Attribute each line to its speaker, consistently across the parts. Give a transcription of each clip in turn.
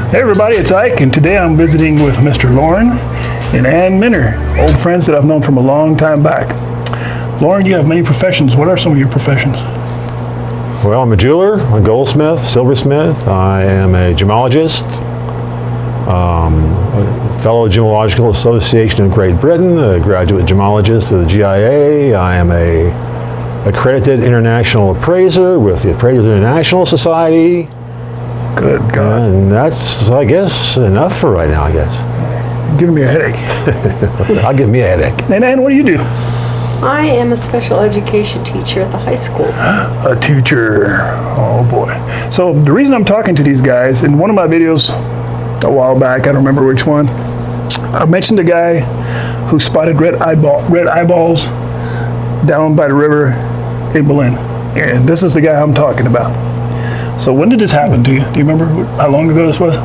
Speaker 1: Hey everybody, it's Ike, and today I'm visiting with Mr. Lauren and Ann Minner, old friends that I've known from a long time back. Lauren, you have many professions. What are some of your professions?
Speaker 2: Well, I'm a jeweler, a goldsmith, silversmith. I am a gemologist, a fellow Gemological Association of Great Britain, a graduate gemologist of the GIA. I am a accredited international appraiser with the Appraisers International Society.
Speaker 1: Good God.
Speaker 2: And that's, I guess, enough for right now, I guess.
Speaker 1: Giving me a headache.
Speaker 2: I'll give me a headache.
Speaker 1: And Ann, what do you do?
Speaker 3: I am a special education teacher at the high school.
Speaker 1: A teacher. Oh boy. So the reason I'm talking to these guys, in one of my videos a while back, I don't remember which one, I mentioned a guy who spotted red eyeballs down by the river in Berlin. And this is the guy I'm talking about. So when did this happen to you? Do you remember how long ago this was?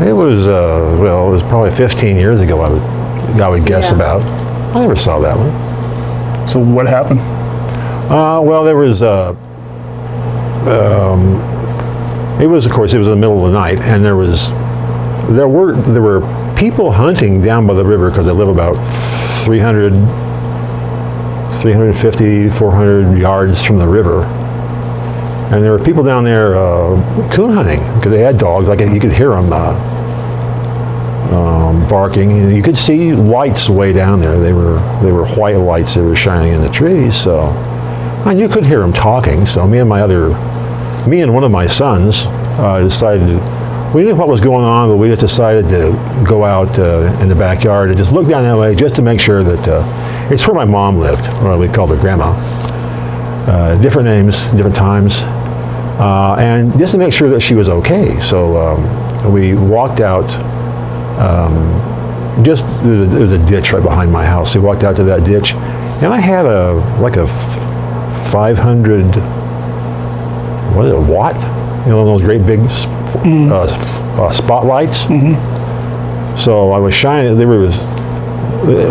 Speaker 2: It was, well, it was probably 15 years ago, I would guess about. I never saw that one.
Speaker 1: So what happened?
Speaker 2: Well, there was, it was, of course, it was in the middle of the night, and there were people hunting down by the river because they live about 350, 400 yards from the river. And there were people down there coon hunting because they had dogs. Like you could hear them barking, and you could see lights way down there. They were white lights that were shining in the trees. So, and you could hear them talking. So me and one of my sons decided we knew what was going on, but we just decided to go out in the backyard and just look down that way just to make sure that it's where my mom lived, or we called her Grandma. Different names, different times. And just to make sure that she was okay. So we walked out, there's a ditch right behind my house. We walked out to that ditch, and I had like a 500, what is it, watt? You know, those great big spotlights. Mm-hmm. So I was shining, there was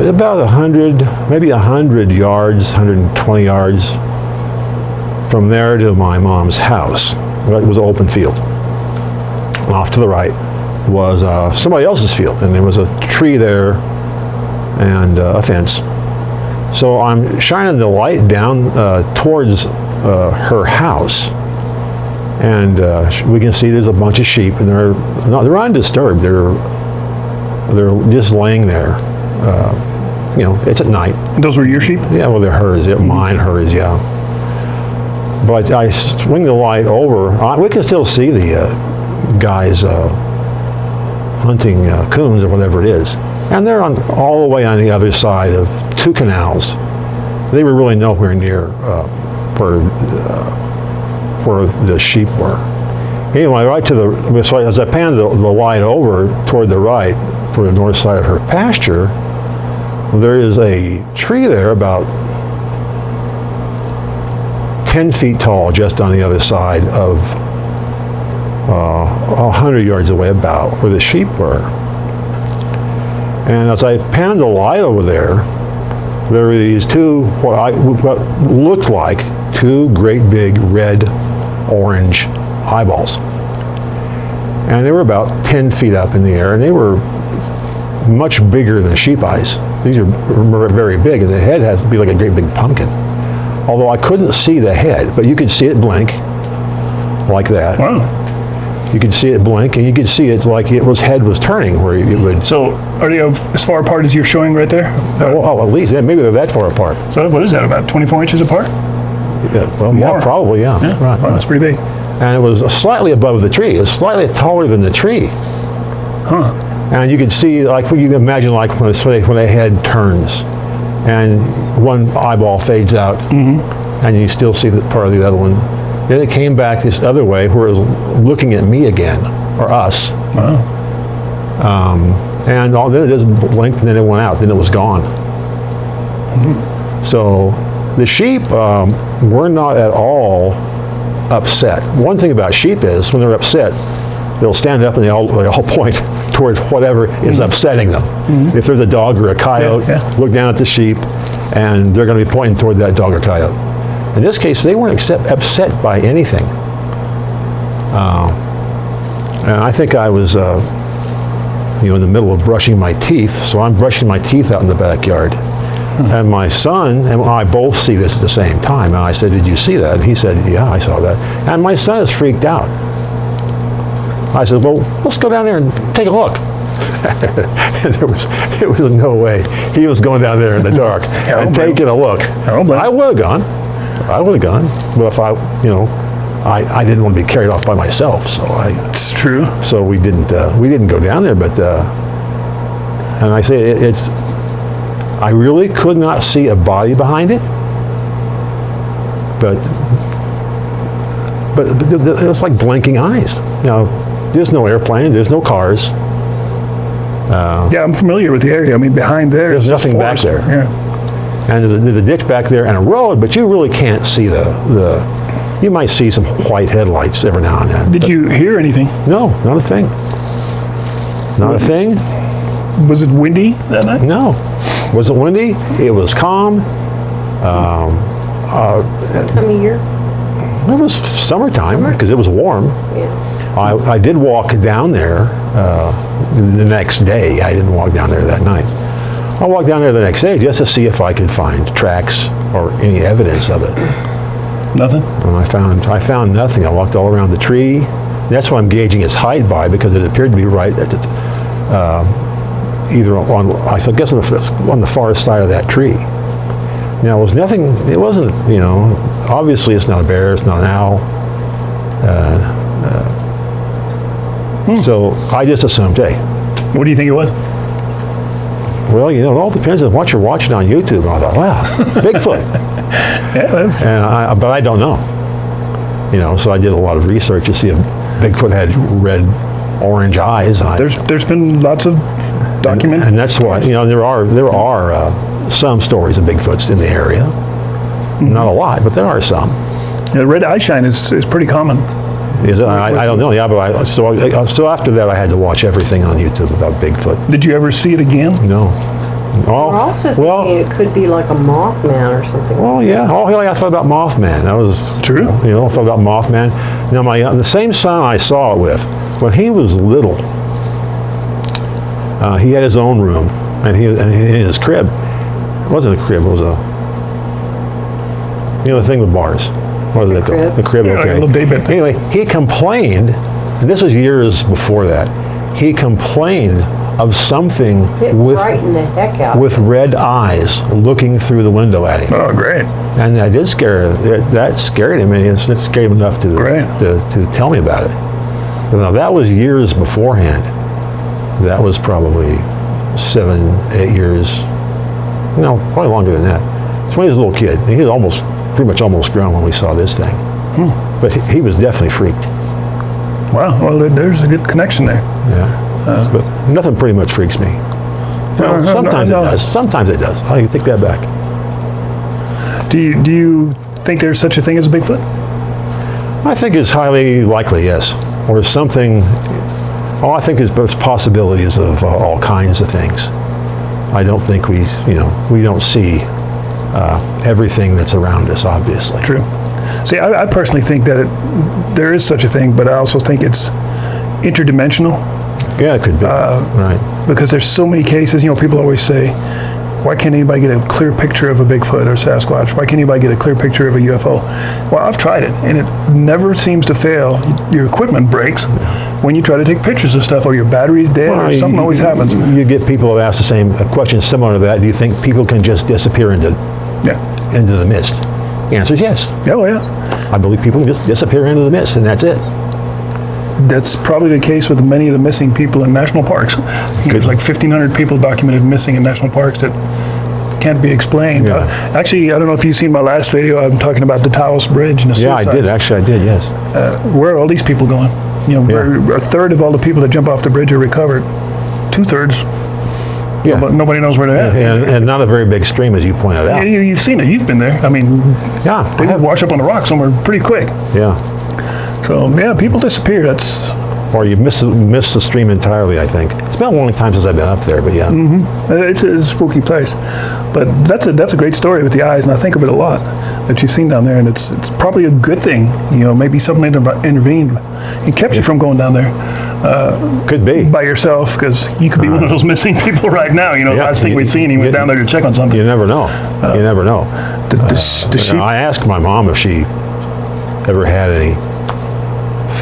Speaker 2: about 100, maybe 100 yards, 120 yards from there to my mom's house. It was an open field. And off to the right was somebody else's field, and there was a tree there and a fence. So I'm shining the light down towards her house, and we can see there's a bunch of sheep, and they're undisturbed. They're just laying there. You know, it's at night.
Speaker 1: Those were your sheep?
Speaker 2: Yeah, well, they're hers. Yeah, mine, hers, yeah. But I swing the light over. We can still see the guys hunting coons or whatever it is. And they're all the way on the other side of two canals. They were really nowhere near where the sheep were. Anyway, so as I panned the light over toward the right, toward the north side of her pasture, there is a tree there about 10 feet tall, just on the other side of 100 yards away, about where the sheep were. And as I panned the light over there were these two, what looked like two great big red-orange eyeballs. And they were about 10 feet up in the air, and they were much bigger than sheep eyes. These are very big, and the head has to be like a great big pumpkin. Although I couldn't see the head, but you could see it blink like that.
Speaker 1: Wow.
Speaker 2: You could see it blink, and you could see it like head was turning, where it would.
Speaker 1: So are they as far apart as you're showing right there?
Speaker 2: Oh, at least, yeah, maybe they're that far apart.
Speaker 1: So what is that, about 24 inches apart?
Speaker 2: Yeah, well, more. Yeah, probably, yeah.
Speaker 1: Right. Wow, that's pretty big.
Speaker 2: And it was slightly above the tree. It was slightly taller than the tree.
Speaker 1: Huh.
Speaker 2: And you could see, like, you can imagine, like when the head turns, and one eyeball fades out, mm-hmm. and you still see the part of the other one. Then it came back this other way, where it was looking at me again, or us.
Speaker 1: Wow.
Speaker 2: And then it just blinked, and then it went out. Then it was gone. Mm-hmm. So the sheep were not at all upset. One thing about sheep is, when they're upset, they'll stand up and they all point toward whatever is mm-hmm. upsetting them. Mm-hmm. If there's a dog or a coyote, look down at the sheep, and they're going to be pointing toward that dog or coyote. In this case, they weren't upset by anything. And I think I was, in the middle of brushing my teeth. So I'm brushing my teeth out in the backyard. And my son and I both see this at the same time. And I said, "Did you see that?" And he said, "Yeah, I saw that." And my son is freaked out. I said, "Well, let's go down there and take a look." And it was no way he was going down there in the dark and taking a look. I would have gone. But if I didn't want to be carried off by myself, so
Speaker 1: It's true.
Speaker 2: So we didn't go down there. But and I say I really could not see a body behind it, but it was like blinking eyes. There's no airplane, there's no cars.
Speaker 1: Yeah, I'm familiar with the area. I mean, behind there's
Speaker 2: nothing back there.
Speaker 1: Yeah.
Speaker 2: And there's a ditch back there and a road, but you really can't see you might see some white headlights every now and then.
Speaker 1: Did you hear anything?
Speaker 2: No, not a thing. Not a thing.
Speaker 1: Was it windy that night?
Speaker 2: No. Was it windy? It was calm.
Speaker 3: What time of year?
Speaker 2: It was summertime because it was warm.
Speaker 3: Yeah.
Speaker 2: I did walk down there the next day. I didn't walk down there that night. I walked down there the next day just to see if I could find tracks or any evidence of it.
Speaker 1: Nothing?
Speaker 2: And I found nothing. I walked all around the tree. That's what I'm gauging its height by, because it appeared to be right at either on the far side of that tree. Now, it was nothing. It wasn't, obviously it's not a bear, it's not an owl. So I just assumed, hey.
Speaker 1: What do you think it was?
Speaker 2: Well, it all depends on what you're watching on YouTube. And I thought, wow, Bigfoot.
Speaker 1: Yeah,
Speaker 2: but I don't know. So I did a lot of research to see if Bigfoot had red, orange eyes.
Speaker 1: There's been lots of documents.
Speaker 2: And that's why, there are some stories of Bigfoots in the area. Mm-hmm. Not a lot, but there are some.
Speaker 1: The red eye shine is pretty common.
Speaker 2: Is it? I don't know. Yeah, but so after that, I had to watch everything on YouTube about Bigfoot.
Speaker 1: Did you ever see it again?
Speaker 2: No.
Speaker 3: We're also thinking it could be like a Mothman or something.
Speaker 2: Well, yeah. I thought about Mothman. That was
Speaker 1: true.
Speaker 2: I thought about Mothman. Now, the same son I saw it with, when he was little, he had his own room, and he in his crib. It wasn't a crib. It was the thing with bars. What is it called? The crib.
Speaker 1: Yeah,
Speaker 2: Okay.
Speaker 1: like a little day bed.
Speaker 2: Anyway, he complained, and this was years before that. He complained of something
Speaker 3: frightened the heck out.
Speaker 2: with red eyes looking through the window at him.
Speaker 1: Oh, great.
Speaker 2: And that did scare. That scared him, and it scared him enough to tell me about it. But now that was years beforehand. That was probably 7, 8 years. Probably longer than that. It's when he was a little kid. He was pretty much almost grown when we saw this thing. But he was definitely freaked.
Speaker 1: Wow. Well, there's a good connection there.
Speaker 2: Yeah. But nothing pretty much freaks me. Well, sometimes it does. Sometimes it does. I take that back.
Speaker 1: Do you think there's such a thing as a Bigfoot?
Speaker 2: I think it's highly likely, yes. Or something. I think there's possibilities of all kinds of things. I don't think we don't see everything that's around us, obviously.
Speaker 1: True. See, I personally think that there is such a thing, but I also think it's interdimensional.
Speaker 2: Yeah, it could be. Right.
Speaker 1: Because there's so many cases, people always say, why can't anybody get a clear picture of a Bigfoot or Sasquatch? Why can't anybody get a clear picture of a UFO? Well, I've tried it, and it never seems to fail. Your equipment breaks when you try to take pictures of stuff, or your battery's dead, or something always happens.
Speaker 2: You get people who ask the same question similar to that. Do you think people can just disappear into the mist? The answer is yes.
Speaker 1: Oh, yeah.
Speaker 2: I believe people can just disappear into the mist, and that's it.
Speaker 1: That's probably the case with many of the missing people in national parks. There's like 1,500 people documented missing in national parks that can't be explained.
Speaker 2: Yeah.
Speaker 1: Actually, I don't know if you've seen my last video. I'm talking about the Taos Bridge and the suicides.
Speaker 2: Yeah, I did. Actually, I did, yes.
Speaker 1: Where are all these people going? A third of all the people that jump off the bridge are recovered. 2/3.
Speaker 2: Yeah.
Speaker 1: Nobody knows where they're at.
Speaker 2: And not a very big stream, as you pointed out.
Speaker 1: You've seen it. You've been there. I mean,
Speaker 2: yeah,
Speaker 1: they wash up on the rock somewhere pretty quick.
Speaker 2: Yeah.
Speaker 1: So, yeah, people disappear.
Speaker 2: Or you miss the stream entirely, I think. It's been a long time since I've been up there, but yeah.
Speaker 1: It's a spooky place, but that's a great story with the eyes, and I think of it a lot that you've seen down there, and it's probably a good thing. Maybe something intervened and kept you from going down there.
Speaker 2: Could be
Speaker 1: by yourself, because you could be one of those missing people right now. Last thing we'd seen, he went down there to check on something.
Speaker 2: You never know. You never know.
Speaker 1: I
Speaker 2: asked my mom if she ever had any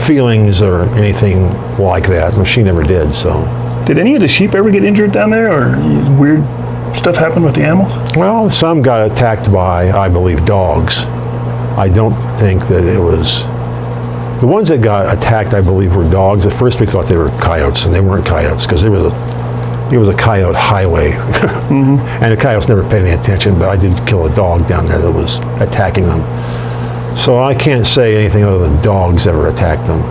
Speaker 2: feelings or anything like that, but she never did. So,
Speaker 1: did any of the sheep ever get injured down there, or weird stuff happen with the animals?
Speaker 2: Well, some got attacked by, I believe, dogs. I don't think that it was. The ones that got attacked, I believe, were dogs. At first, we thought they were coyotes, and they weren't coyotes because it was a coyote highway, and the coyotes never paid any attention. But I did kill a dog down there that was attacking them. So I can't say anything other than dogs ever attacked them.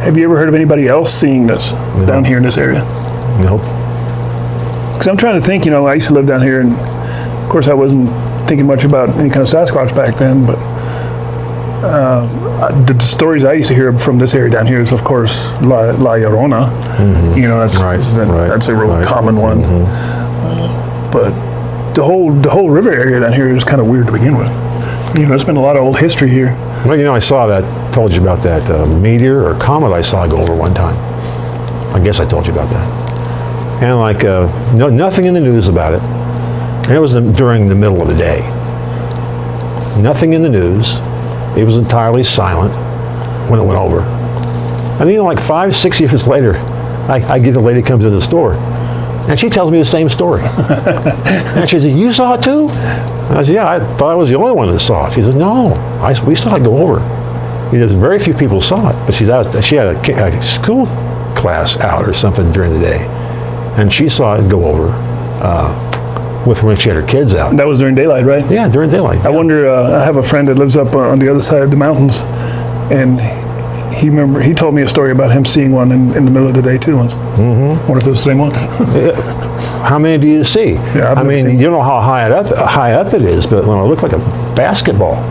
Speaker 1: Have you ever heard of anybody else seeing this down here in this area?
Speaker 2: Nope.
Speaker 1: Because I'm trying to think. I used to live down here, and of course, I wasn't thinking much about any kind of Sasquatch back then, but. The stories I used to hear from this area down here is, of course, La Llorona. That's a real common one. But the whole river area down here is kind of weird to begin with. There's been a lot of old history here.
Speaker 2: Well, I saw that. Told you about that meteor or comet I saw go over one time. I guess I told you about that. And nothing in the news about it. And it was during the middle of the day. Nothing in the news. It was entirely silent when it went over. And then 5-6 years later, I get a lady comes to the store, and she tells me the same story. And she said, "You saw it too?" And I said, "Yeah, I thought I was the only one that saw it." She said, "No, we saw it go over." There's very few people saw it, but she had a school class out or something during the day, and she saw it go over. When she had her kids out.
Speaker 1: That was during daylight, right?
Speaker 2: Yeah, during daylight.
Speaker 1: I wonder, I have a friend that lives up on the other side of the mountains, and he told me a story about him seeing one in the middle of the day too once. I wonder if it was the same one.
Speaker 2: How many do you see?
Speaker 1: Yeah,
Speaker 2: I mean, you don't know how high up it is, but it looked like a basketball.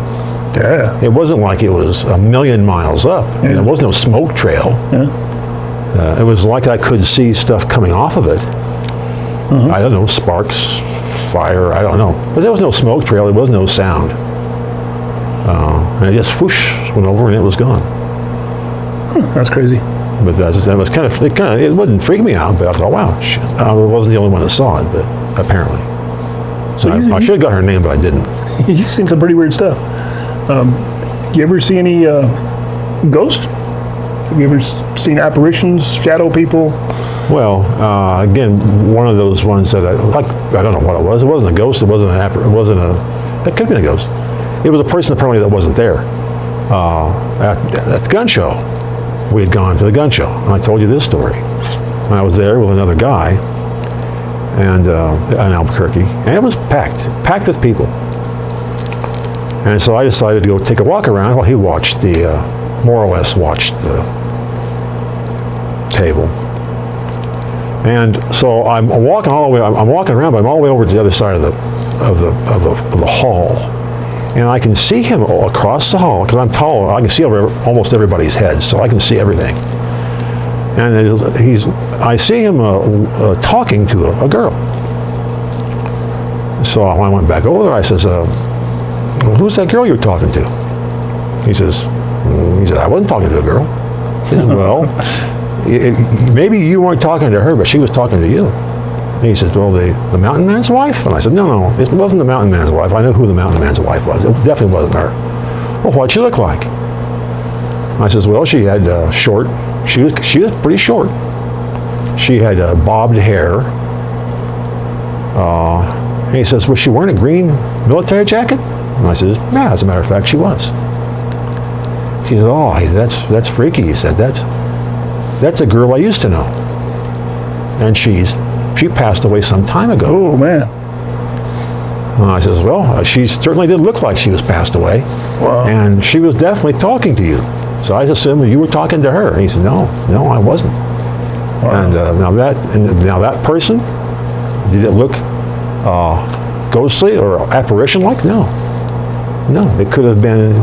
Speaker 1: Yeah.
Speaker 2: It wasn't like it was a million miles up.
Speaker 1: Yeah.
Speaker 2: There was no smoke trail.
Speaker 1: Yeah.
Speaker 2: It was like I could see stuff coming off of it. I don't know, sparks, fire, I don't know. But there was no smoke trail, there was no sound. And it just whoosh went over and it was gone.
Speaker 1: That's crazy.
Speaker 2: But that was it wouldn't freak me out, but I thought, wow, shit. I wasn't the only one that saw it, but apparently. So I should have got her name, but I didn't.
Speaker 1: You've seen some pretty weird stuff. You ever see any ghosts? Have you ever seen apparitions, shadow people?
Speaker 2: Well, again, one of those ones that I don't know what it was. It wasn't a ghost. It could have been a ghost. It was a person apparently that wasn't there at the gun show. We had gone to the gun show, and I told you this story. And I was there with another guy, and in Albuquerque, and it was packed with people. And so I decided to go take a walk around while he watched more or less watched the table. And so I'm walking all the way. I'm walking around, but I'm all the way over to the other side of the hall, and I can see him across the hall because I'm tall. I can see over almost everybody's heads, so I can see everything. And I see him talking to a girl. So when I went back over there, I says, "Who's that girl you're talking to?" He says, "I wasn't talking to a girl." He said, "Well." Maybe you weren't talking to her, but she was talking to you. And he says, "Well, the mountain man's wife?" And I said, No, it wasn't the mountain man's wife. I knew who the mountain man's wife was. It definitely wasn't her. "Well, what'd she look like?" I says, "Well, she had short. She was pretty short. She had bobbed hair." And he says, "Was she wearing a green military jacket?" And I says, "Yeah, as a matter of fact, she was." He said, "Oh, that's freaky." He said, That's a girl I used to know, and she passed away some time ago."
Speaker 1: Oh man!
Speaker 2: And I says, "Well, she certainly did look like she was passed away,
Speaker 1: Wow.
Speaker 2: And she was definitely talking to you." So I assumed you were talking to her. And he said, "No, I wasn't."
Speaker 1: Wow.
Speaker 2: And now that person, did it look ghostly or apparition-like? No. It could have been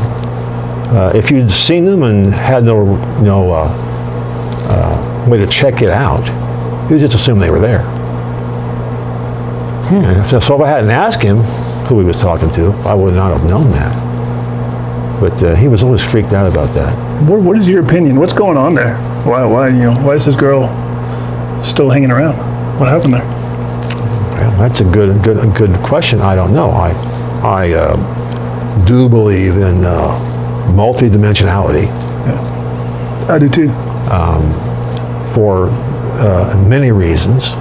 Speaker 2: if you'd seen them and had no way to check it out. He would just assume they were there. And so if I hadn't asked him who he was talking to, I would not have known that. But he was always freaked out about that.
Speaker 1: What is your opinion? What's going on there? Why is this girl still hanging around? What happened there?
Speaker 2: Well, that's a good question. I don't know. I do believe in multidimensionality.
Speaker 1: Yeah. I do too.
Speaker 2: For many reasons.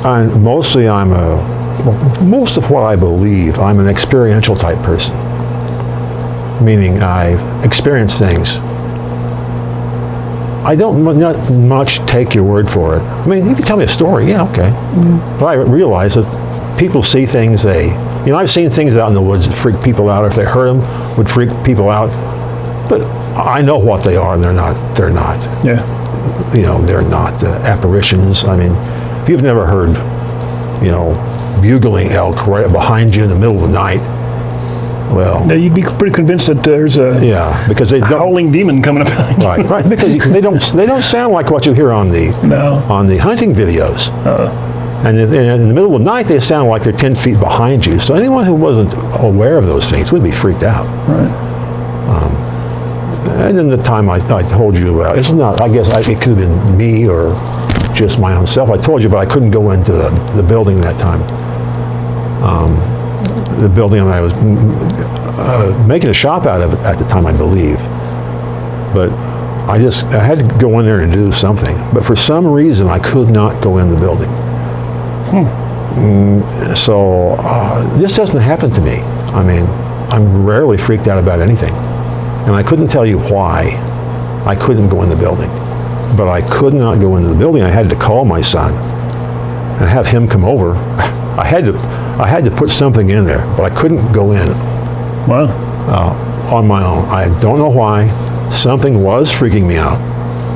Speaker 2: And mostly most of what I believe, I'm an experiential type person. Meaning I experience things. I don't not much take your word for it. I mean, you can tell me a story, yeah, okay. But I realize that people see things I've seen things out in the woods that freak people out, or if they heard them, would freak people out. But I know what they are, and they're not.
Speaker 1: Yeah.
Speaker 2: They're not apparitions. I mean, if you've never heard, bugling elk right behind you in the middle of the night, well,
Speaker 1: yeah, you'd be pretty convinced that there's a
Speaker 2: because they don't,
Speaker 1: howling demon coming up behind you.
Speaker 2: right, because they don't sound like what you hear on the hunting videos. And in the middle of the night, they sound like they're 10 feet behind you. So anyone who wasn't aware of those things would be freaked out.
Speaker 1: Right.
Speaker 2: And then the time I told you about, it's not, I guess it could have been me or just my own self. I told you, but I couldn't go into the building that time. The building I was making a shop out of at the time, I believe. But I had to go in there and do something. But for some reason, I could not go in the building. So this doesn't happen to me. I mean, I'm rarely freaked out about anything. And I couldn't tell you why I couldn't go in the building. But I could not go into the building. I had to call my son and have him come over. I had to put something in there, but I couldn't go in.
Speaker 1: Wow.
Speaker 2: On my own. I don't know why. Something was freaking me out.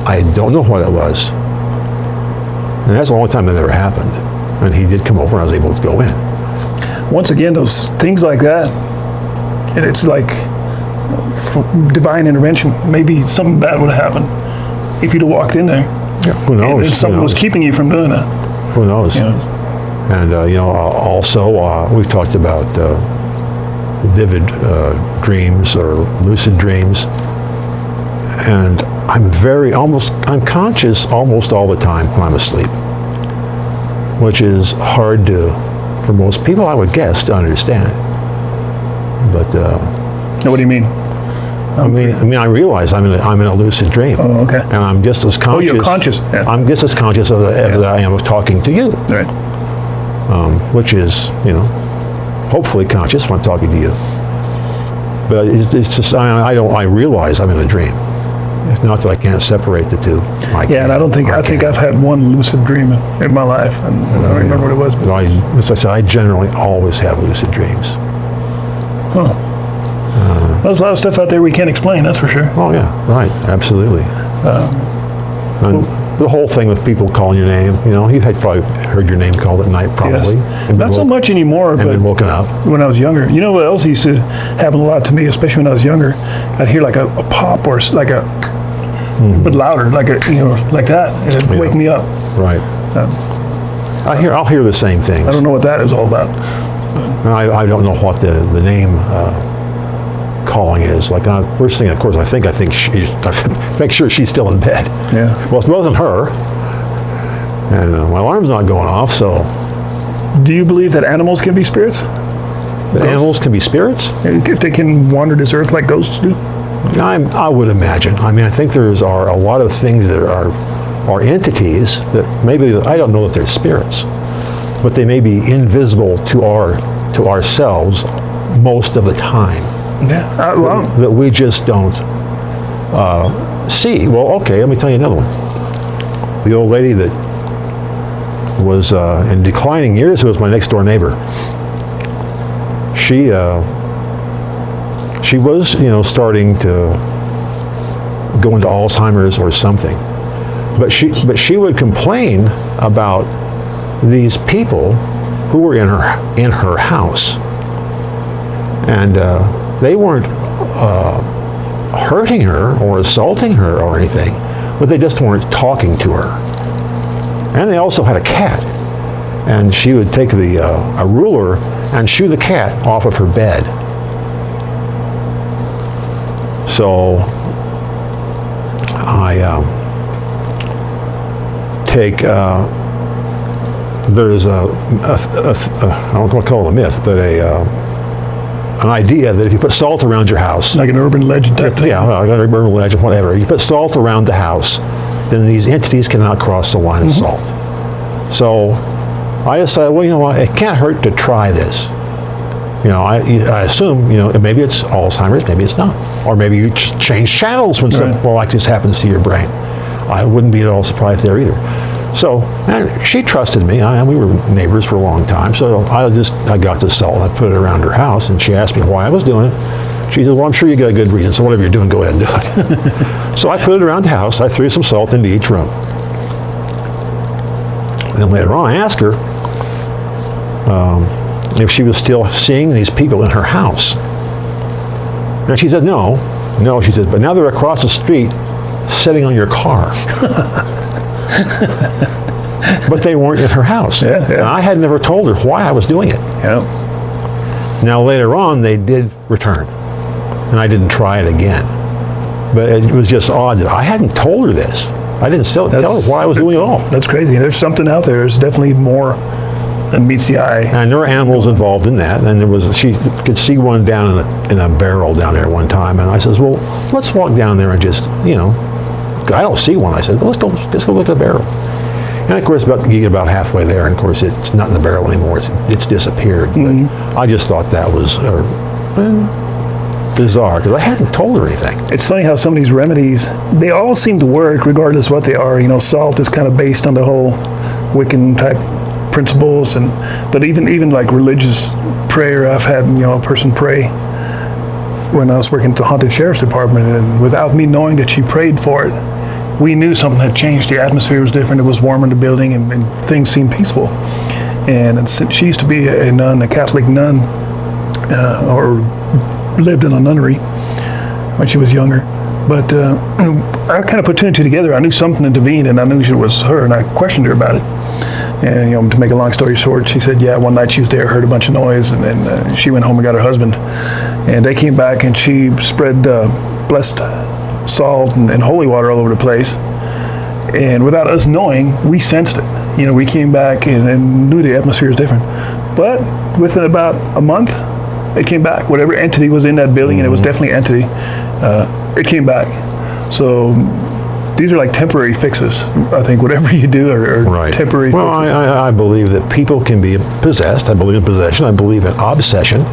Speaker 2: I don't know what it was. And that's the only time that ever happened. And he did come over and I was able to go in.
Speaker 1: Once again, those things like that, and it's like divine intervention. Maybe something bad would have happened if you'd have walked in there.
Speaker 2: Yeah, who knows?
Speaker 1: And something was keeping you from doing that.
Speaker 2: Who knows? And also we've talked about vivid dreams or lucid dreams, and I'm conscious almost all the time when I'm asleep, which is hard for most people, I would guess, to understand. But
Speaker 1: what do you mean?
Speaker 2: I mean, I realize I'm in a lucid dream.
Speaker 1: Oh, okay.
Speaker 2: And I'm just as conscious.
Speaker 1: Oh, you're conscious. Yeah.
Speaker 2: I'm just as conscious of it as I am of talking to you.
Speaker 1: Right.
Speaker 2: Which is, hopefully conscious when I'm talking to you. But it's just I realize I'm in a dream. It's not that I can't separate the two.
Speaker 1: And I think I've had one lucid dream in my life, and I don't remember what it was. But
Speaker 2: as I said, I generally always have lucid dreams.
Speaker 1: Huh. There's a lot of stuff out there we can't explain, that's for sure.
Speaker 2: Oh yeah, right, absolutely. And the whole thing with people calling your name, you had probably heard your name called at night, probably.
Speaker 1: Yes. Not so much anymore,
Speaker 2: and
Speaker 1: but
Speaker 2: been woken up.
Speaker 1: When I was younger. You know what else used to happen a lot to me, especially when I was younger? I'd hear like a pop or like a, but louder, like like that, and it'd wake me up.
Speaker 2: Right. I'll hear the same things.
Speaker 1: I don't know what that is all about.
Speaker 2: And I don't know what the name calling is. Like first thing, of course, I think make sure she's still in bed.
Speaker 1: Yeah.
Speaker 2: Well, it wasn't her, and my alarm's not going off. So,
Speaker 1: do you believe that animals can be spirits?
Speaker 2: That animals can be spirits?
Speaker 1: If they can wander this earth like ghosts do?
Speaker 2: I would imagine. I mean, I think there are a lot of things that are entities that maybe, I don't know that they're spirits, but they may be invisible to ourselves most of the time.
Speaker 1: Yeah.
Speaker 2: That we just don't see. Well, okay, let me tell you another one. The old lady that was in declining years, who was my next door neighbor. She was, starting to go into Alzheimer's or something. But she would complain about these people who were in her house, and they weren't hurting her or assaulting her or anything, but they just weren't talking to her. And they also had a cat, and she would take a ruler and shoo the cat off of her bed. So I take, there's I don't want to call it a myth, but an idea that if you put salt around your house,
Speaker 1: Like an urban legend type thing.
Speaker 2: yeah, like an urban legend, whatever, you put salt around the house, then these entities cannot cross the line of salt. So I decided, well, you know what, it can't hurt to try this. You know, I assume, you know, maybe it's Alzheimer's, maybe it's not. Or maybe you change channels when something like this happens to your brain. I wouldn't be at all surprised there either. So she trusted me, and we were neighbors for a long time. So I got the salt, I put it around her house, and she asked me why I was doing it. She said, well, I'm sure you got a good reason, so whatever you're doing, go ahead and do it. So I put it around the house. I threw some salt into each room. And then later on, I asked her if she was still seeing these people in her house. And she said, no, she said, but now they're across the street sitting on your car. But they weren't in her house.
Speaker 1: Yeah.
Speaker 2: And I had never told her why I was doing it.
Speaker 1: Yeah.
Speaker 2: Now later on, they did return, and I didn't try it again. But it was just odd that I hadn't told her this. I didn't tell her why I was doing it all.
Speaker 1: That's crazy. There's something out there. There's definitely more than meets the eye.
Speaker 2: And there were animals involved in that. And she could see one down in a barrel down there one time. And I says, well, let's walk down there and just, you know, I don't see one. I said, well, let's go look at the barrel. And of course, you get about halfway there, and of course, it's not in the barrel anymore. It's disappeared. But I just thought that was bizarre, because I hadn't told her anything.
Speaker 1: It's funny how some of these remedies, they all seem to work regardless what they are. You know, salt is kind of based on the whole Wiccan type principles, but even like religious prayer, I've had, you know, a person pray when I was working at the haunted sheriff's department, and without me knowing that she prayed for it, we knew something had changed. The atmosphere was different. It was warm in the building, and things seemed peaceful. And she used to be a nun, a Catholic nun, or lived in a nunnery when she was younger. But I kind of put two and two together. I knew something intervened, and I knew it was her, and I questioned her about it. And, you know, to make a long story short, she said, yeah, one night she was there, heard a bunch of noise, and then she went home and got her husband. And they came back, and she spread blessed salt and holy water all over the place. And without us knowing, we sensed it. You know, we came back and knew the atmosphere was different. But within about a month, it came back. Whatever entity was in that building, and it was definitely an entity, it came back. So these are like temporary fixes. I think whatever you do are temporary fixes.
Speaker 2: Well, I believe that people can be possessed. I believe in possession. I believe in obsession,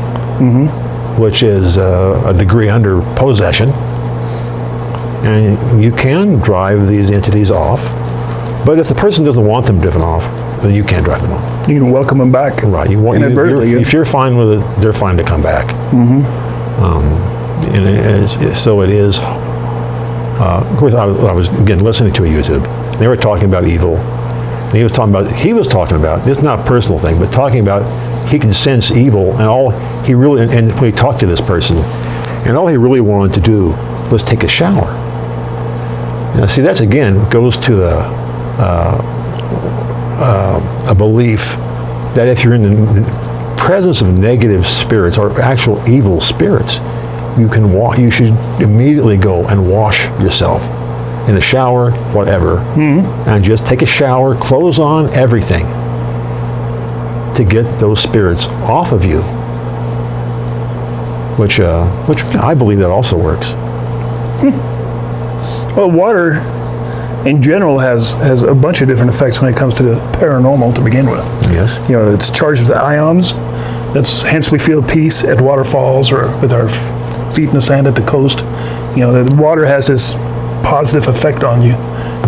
Speaker 2: which is a degree under possession. And you can drive these entities off, but if the person doesn't want them driven off, then you can't drive them off.
Speaker 1: You can welcome them back.
Speaker 2: Right. If you're fine with it, they're fine to come back. So it is. Of course, I was again listening to a YouTube. They were talking about evil. And he was talking about this is not a personal thing, but talking about he can sense evil, and all he really and when he talked to this person, and all he really wanted to do was take a shower. Now, see, that's again goes to a belief that if you're in the presence of negative spirits or actual evil spirits, you should immediately go and wash yourself in a shower, whatever, and just take a shower, clothes on, everything, to get those spirits off of you. Which I believe that also works.
Speaker 1: Well, water in general has a bunch of different effects when it comes to the paranormal to begin with.
Speaker 2: Yes.
Speaker 1: You know, it's charged with ions. Hence we feel peace at waterfalls or with our feet in the sand at the coast. You know, the water has this positive effect on you.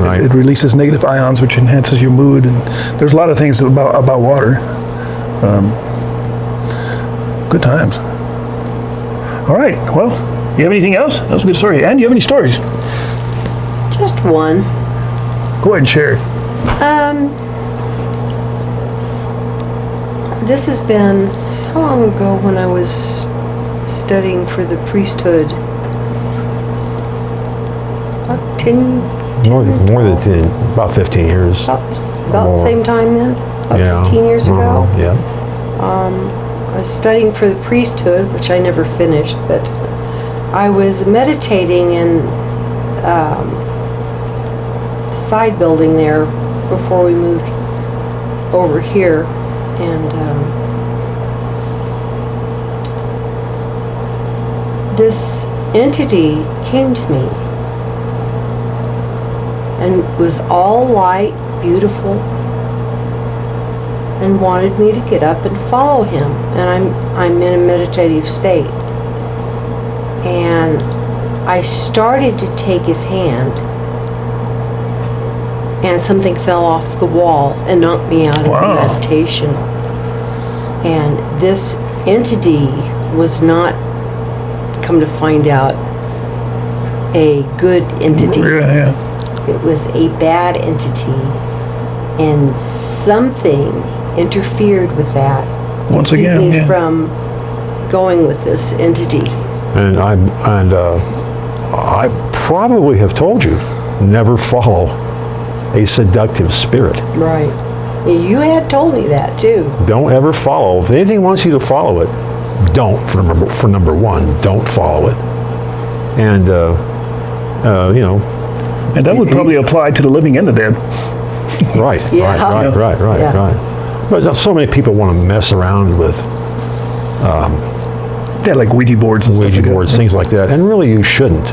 Speaker 2: Right.
Speaker 1: It releases negative ions, which enhances your mood. And there's a lot of things about water. Good times. All right. Well, you have anything else? That was a good story. And do you have any stories?
Speaker 3: Just one.
Speaker 1: Go ahead and share it.
Speaker 3: This has been how long ago when I was studying for the priesthood. 10,
Speaker 2: More than 10, about 15 years.
Speaker 3: about the same time then? About 15 years ago?
Speaker 2: Yeah.
Speaker 3: I was studying for the priesthood, which I never finished, but I was meditating in the side building there before we moved over here, and this entity came to me and was all light, beautiful, and wanted me to get up and follow him. And I'm in a meditative state. And I started to take his hand, and something fell off the wall and knocked me out of the meditation. And this entity was not, come to find out, a good entity.
Speaker 1: Yeah.
Speaker 3: It was a bad entity, and something interfered with that.
Speaker 1: Once
Speaker 3: to keep
Speaker 1: again,
Speaker 3: me
Speaker 1: yeah.
Speaker 3: from going with this entity.
Speaker 2: And I probably have told you, never follow a seductive spirit.
Speaker 3: Right. You had told me that too.
Speaker 2: Don't ever follow. If anything wants you to follow it, don't. For number one, don't follow it. And you know.
Speaker 1: And that would probably apply to the living and the dead.
Speaker 2: Right.
Speaker 3: Yeah.
Speaker 2: Right.
Speaker 3: Yeah.
Speaker 2: But so many people want to mess around with
Speaker 1: Yeah, like Ouija boards and
Speaker 2: Ouija
Speaker 1: stuff like
Speaker 2: boards,
Speaker 1: that.
Speaker 2: things like that, and really you shouldn't.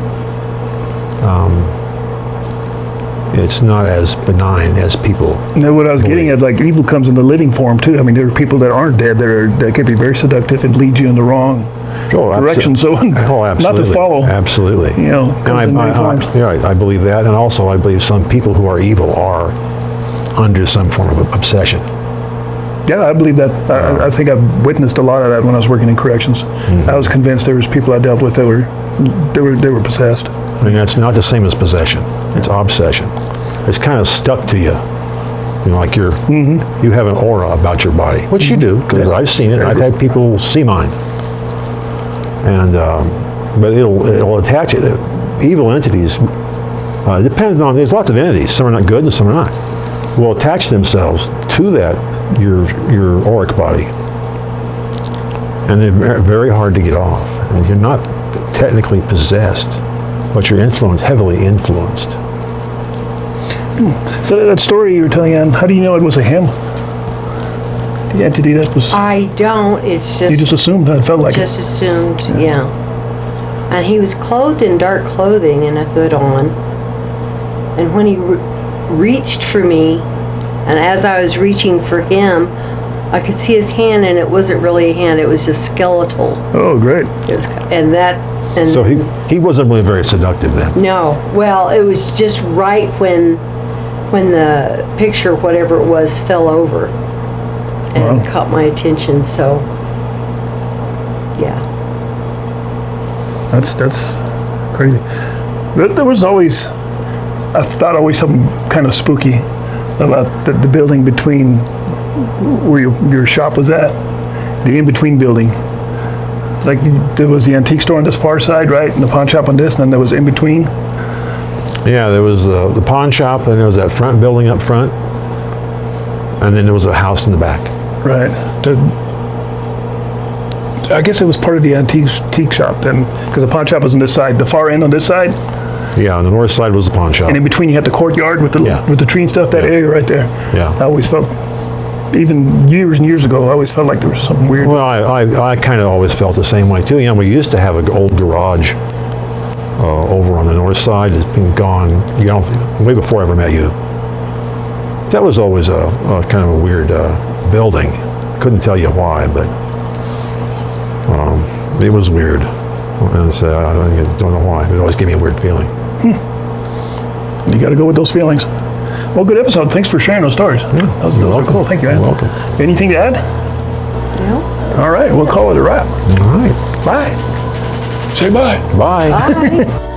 Speaker 2: It's not as benign as people.
Speaker 1: And what I was getting at, like, evil comes in the living form too. I mean, there are people that aren't dead that can be very seductive and lead you in the wrong direction. So not to follow.
Speaker 2: Absolutely.
Speaker 1: You know,
Speaker 2: And
Speaker 1: comes in many forms.
Speaker 2: I believe that, and also I believe some people who are evil are under some form of obsession.
Speaker 1: Yeah, I believe that. I think I've witnessed a lot of that when I was working in corrections. I was convinced there was people I dealt with that were possessed.
Speaker 2: And that's not the same as possession. It's obsession. It's kind of stuck to you. You know, like you have an aura about your body, which you do, because I've seen it. I've had people see mine. And but it'll attach it. Evil entities, depends on, there's lots of entities. Some are not good and some are not. Will attach themselves to that, your auric body. And they're very hard to get off. And you're not technically possessed, but you're heavily influenced.
Speaker 1: So that story you were telling, Ann, how do you know it was a him? The entity that was...
Speaker 3: I don't. It's just...
Speaker 1: You just assumed that it felt like
Speaker 3: just assumed, yeah. And he was clothed in dark clothing and a hood on. And when he reached for me, and as I was reaching for him, I could see his hand, and it wasn't really a hand. It was just skeletal.
Speaker 1: Oh, great.
Speaker 3: It was, and that... And
Speaker 2: So he wasn't really very seductive then.
Speaker 3: no. Well, it was just right when the picture, whatever it was, fell over and
Speaker 1: Wow.
Speaker 3: caught my attention. So, yeah.
Speaker 1: That's crazy. There was always, I thought always something kind of spooky about the building between where your shop was at, the in-between building. Like, there was the antique store on this far side, right? And the pawn shop on this, and then there was in between.
Speaker 2: Yeah, there was the pawn shop, and there was that front building up front, and then there was a house in the back.
Speaker 1: Right. I guess it was part of the antique shop then, because the pawn shop was on this side. The far end on this side,
Speaker 2: Yeah, on the north side was the pawn shop.
Speaker 1: and in between you had the courtyard with the tree and stuff. That area right there.
Speaker 2: Yeah.
Speaker 1: I always felt, even years and years ago, I always felt like there was something weird.
Speaker 2: Well, I kind of always felt the same way too. You know, we used to have an old garage over on the north side. It's been gone, way before I ever met you. That was always a kind of a weird building. Couldn't tell you why, but it was weird. And so I don't know why. It always gave me a weird feeling.
Speaker 1: You got to go with those feelings. Well, good episode. Thanks for sharing those stories. Those are cool. Thank you, Ann.
Speaker 2: You're welcome.
Speaker 1: Anything to add?
Speaker 3: No?
Speaker 1: All right, we'll call it a wrap.
Speaker 2: All right.
Speaker 1: Bye. Say bye.
Speaker 2: Bye.
Speaker 3: Bye.